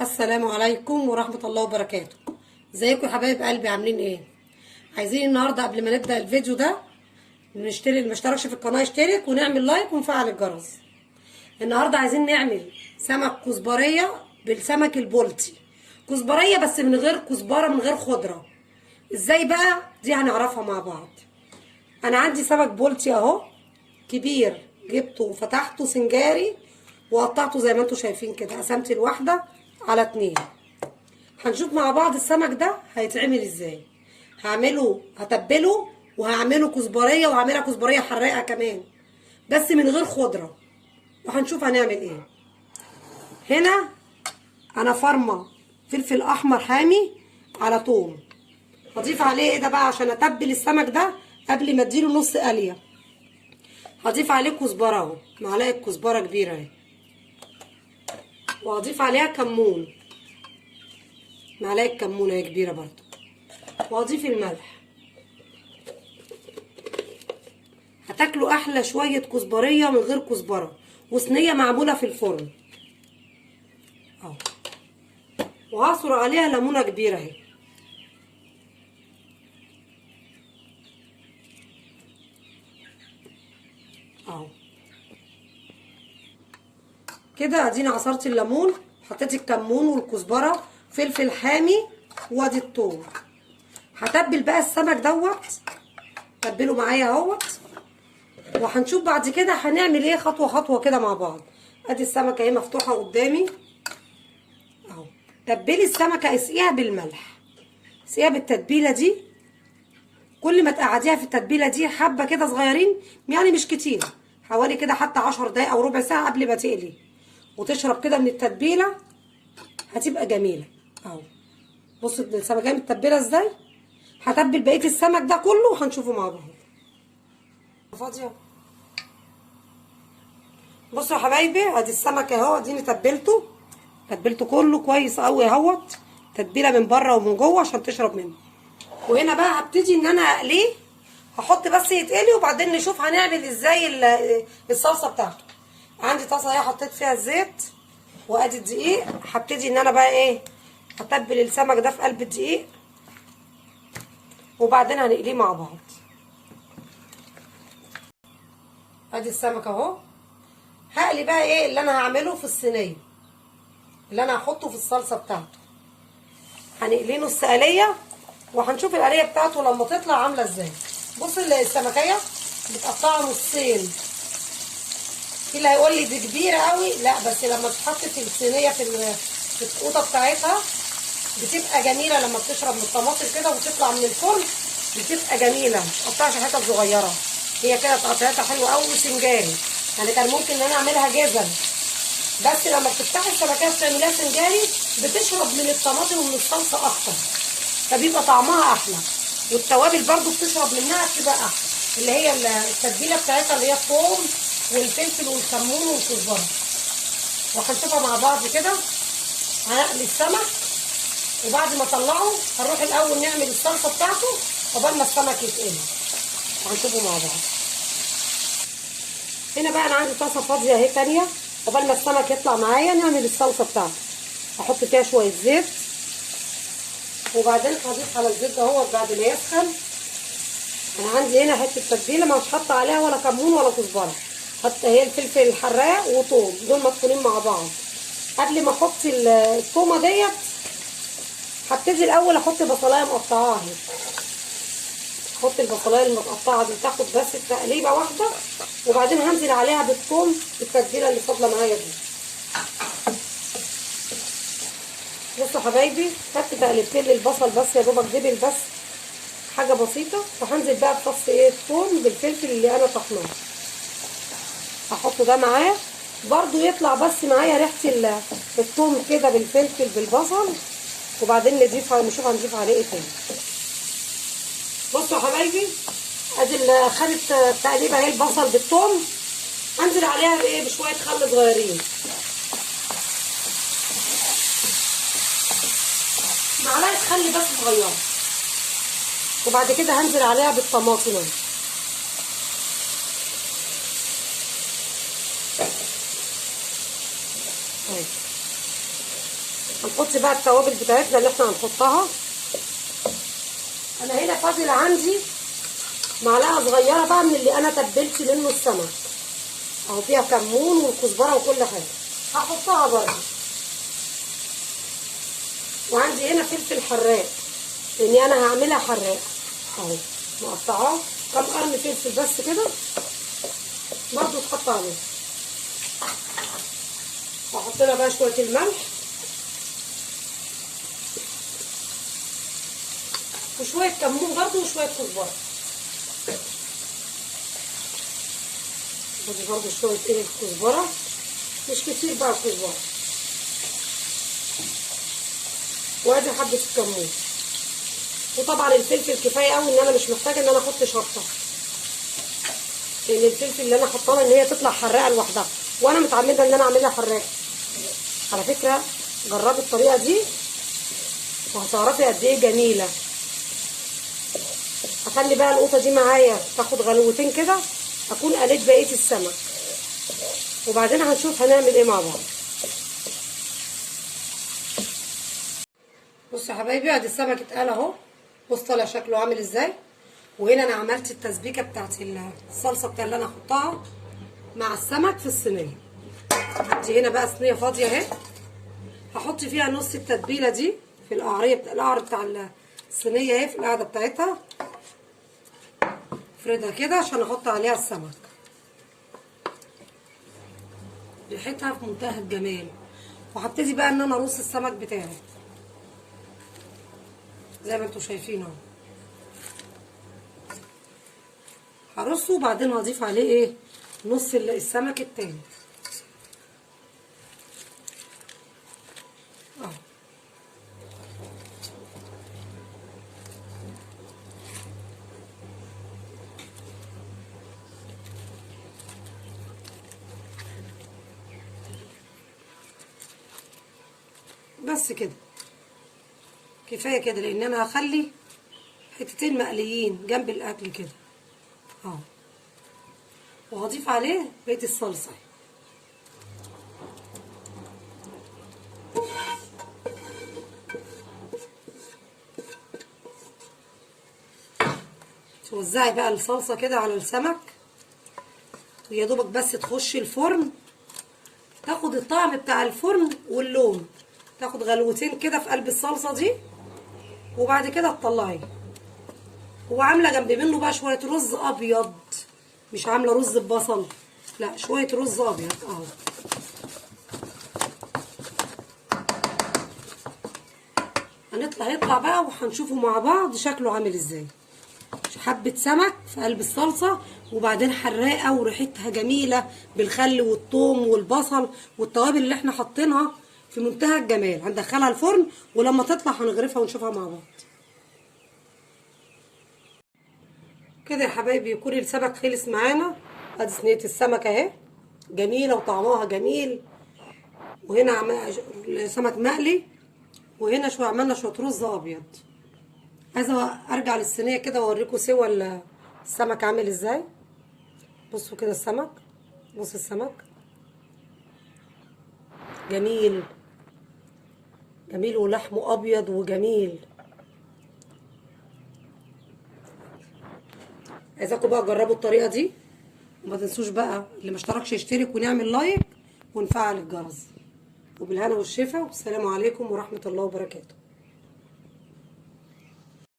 السلام عليكم ورحمة الله وبركاته. ازيكم يا حبايب قلبي، عاملين ايه؟ عايزين النهارده قبل ما نبدأ الفيديو ده نشترك، اللي مشتركش في القناة يشترك ونعمل لايك ونفعل الجرس. النهارده عايزين نعمل سمك كزبرية بالسمك البلطي. كزبرية بس من غير كزبرة، من غير خضرة. ازاي بقى؟ دي هنعرفها مع بعض. انا عندي سمك بلطي اهو كبير، جبته وفتحته سنجاري وقطعته زي ما انتم شايفين كده، قسمت الواحدة على 2. هنشوف مع بعض السمك ده هيتعمل ازاي. هتبله وهعمله كزبريه، وهعملها كزبريه حراقه كمان بس من غير خضره، وهنشوف هنعمل ايه. هنا انا فرمه فلفل احمر حامي على توم. هضيف عليه ايه ده بقى عشان اتبل السمك ده قبل ما اديله نص قليه. هضيف عليه كزبره اهو، معلقه كزبره كبيره اهي، وهضيف عليها كمون، معلقه كمون اهي كبيره برضو، وهضيف الملح. هتاكلوا احلى شويه كزبريه من غير كزبره، وصينيه معموله في الفرن اهو. وهعصر عليها ليمونه كبيره اهي اهو كده. اديني عصرت الليمون، حطيت الكمون والكزبره، فلفل حامي، وادي الثوم. هتبل بقى السمك دوت، تبله معايا اهوت، وهنشوف بعد كده هنعمل ايه خطوه خطوه كده مع بعض. ادي السمكه اهي مفتوحه قدامي اهو. تبلي السمكه، اسقيها بالملح، اسقيها بالتتبيله دي. كل ما تقعديها في التتبيله دي حبه كده صغيرين، يعني مش كتير، حوالي كده حتى 10 دقايق او ربع ساعه قبل ما تقلي، وتشرب كده من التتبيله، هتبقى جميله اهو. بصوا السمكه متبله ازاي. هتبل بقيه السمك ده كله وهنشوفه مع بعض. فاضيه. بصوا يا حبايبي، ادي السمك اهو، اديني تبلته كله كويس قوي اهوت، تتبيله من بره ومن جوه عشان تشرب منه. وهنا بقى هبتدي ان انا اقليه، هحط بس يتقلي وبعدين نشوف هنعمل ازاي الصلصه بتاعته. عندي طاسه اهي حطيت فيها الزيت، وادي الدقيق. هبتدي ان انا بقى ايه، هتبل السمك ده في قلب الدقيق، وبعدين هنقليه مع بعض. ادي السمك اهو. هقلي بقى ايه اللي انا هعمله في الصينيه، اللي انا هحطه في الصلصه بتاعته. هنقليه نص قليه، وهنشوف القليه بتاعته لما تطلع عامله ازاي. بص السمكيه متقطعه نصين. في اللي هيقول لي دي كبيره قوي، لا بس لما تتحط في الصينيه في القوطه بتاعتها بتبقى جميله. لما بتشرب من الطماطم كده وتطلع من الفرن بتبقى جميله، مش قطعش حتت صغيره. هي كده تقطيعتها حلوه قوي وسنجاري، يعني كان ممكن ان انا اعملها جزل، بس لما بتفتحي السمكيه وتعمليها سنجاري بتشرب من الطماطم ومن الصلصه اكتر، فبيبقى طعمها احلى، والتوابل برضو بتشرب منها بتبقى احلى، اللي هي التتبيله بتاعتها اللي هي الثوم والفلفل والكمون والكزبره. وهنشوفها مع بعض كده. هنقلي السمك، وبعد ما اطلعه هنروح الاول نعمل الصلصه بتاعته قبل ما السمك يتقلي، وهنشوفه مع بعض. هنا بقى انا عندي طاسه فاضيه اهي تانيه، قبل ما السمك يطلع معايا نعمل الصلصه بتاعته. هحط فيها شويه زيت، وبعدين هضيف على الزيت اهوت بعد ما يسخن. انا عندي هنا حته تتبيله مش حاطه عليها ولا كمون ولا كزبره، حتى هي الفلفل الحراق وثوم، دول مدفونين مع بعض. قبل ما احط الثومه ديت هبتدي الاول احط بصلايه مقطعاها اهي. احط البصلايه المتقطعه دي تاخد بس تقليبه واحده، وبعدين هنزل عليها بالثوم التتبيله اللي فاضله معايا دي. بصوا حبايبي، خدت تقليبتين للبصل بس يا دوبك دبل بس، حاجه بسيطه. وهنزل بقى بفص ايه الثوم بالفلفل اللي انا طحناه، هحطه ده معاه برضو يطلع بس معايا ريحه الثوم كده بالفلفل بالبصل، وبعدين نشوف هنضيف عليه ايه تاني. بصوا يا حبايبي، ادي خدت تقليبه اهي البصل بالثوم. هنزل عليها بايه، بشويه خل صغيرين، معلقه خل بس صغيره، وبعد كده هنزل عليها بالطماطم اهي. هنحط بقى التوابل بتاعتنا اللي احنا هنحطها. انا هنا فاضل عندي معلقه صغيره بقى من اللي انا تبلت منه السمك اهو، فيها كمون والكزبره وكل حاجه، هحطها برده. وعندي هنا فلفل حراق لاني انا هعملها حراق اهو، مقطعاه كام قرن فلفل بس كده برده اتحط عليه. هحط لها بقى شويه الملح وشويه كمون برده وشويه كزبره. ادي برده شويه الكزبره، مش كتير بقى الكزبره، وادي حبه الكمون. وطبعا الفلفل كفايه قوي، ان انا مش محتاجه ان انا احط شطه، لان الفلفل اللي انا حطاها ان هي تطلع حراقه لوحدها، وانا متعمده ان انا اعملها حراقه. على فكره جربي الطريقه دي وهتعرفي قد ايه جميله. هخلي بقى القوطه دي معايا تاخد غلوتين كده، اكون قليت بقيه السمك، وبعدين هنشوف هنعمل ايه مع بعض. بصوا يا حبايبي، ادي السمك اتقل اهو، بص طالع شكله عامل ازاي. وهنا انا عملت التسبيكه بتاعت الصلصه بتاع اللي انا هحطها مع السمك في الصينيه. عندي هنا بقى صينيه فاضيه اهي، هحط فيها نص التتبيله دي في القعر بتاع الصينيه اهي، في القاعده بتاعتها افردها كده عشان احط عليها السمك. ريحتها في منتهى الجمال. وهبتدي بقى ان انا ارص السمك بتاعي زي ما انتوا شايفين اهو، هرصه وبعدين هضيف عليه ايه، نص السمك التاني اهو. بس كده كفايه كده، لان انا هخلي حتتين مقليين جنب الاكل كده اهو، وهضيف عليه بقيه الصلصه. توزعي بقى الصلصه كده على السمك، ويا دوبك بس تخش الفرن تاخد الطعم بتاع الفرن واللون، تاخد غلوتين كده في قلب الصلصه دي، وبعد كده تطلعيه. وعامله جنب منه بقى شويه رز ابيض، مش عامله رز ببصل، لا شويه رز ابيض اهو. هيطلع بقى وهنشوفه مع بعض شكله عامل ازاي. حبه سمك في قلب الصلصه، وبعدين حراقه وريحتها جميله بالخل والثوم والبصل والتوابل اللي احنا حاطينها في منتهى الجمال. هندخلها الفرن ولما تطلع هنغرفها ونشوفها مع بعض. كده يا حبايبي يكون السمك خلص معانا. ادي صينيه السمك اهي، جميله وطعمها جميل. وهنا سمك مقلي، وهنا عملنا شويه رز ابيض. عايزه ارجع للصينيه كده واوريكم سوا السمك عامل ازاي. بصوا كده السمك، بص السمك جميل جميل، ولحمه ابيض وجميل. عايزاكم بقى تجربوا الطريقه دي، وما تنسوش بقى اللي ما اشتركش يشترك ونعمل لايك ونفعل الجرس. وبالهنا والشفا، والسلام عليكم ورحمه الله وبركاته.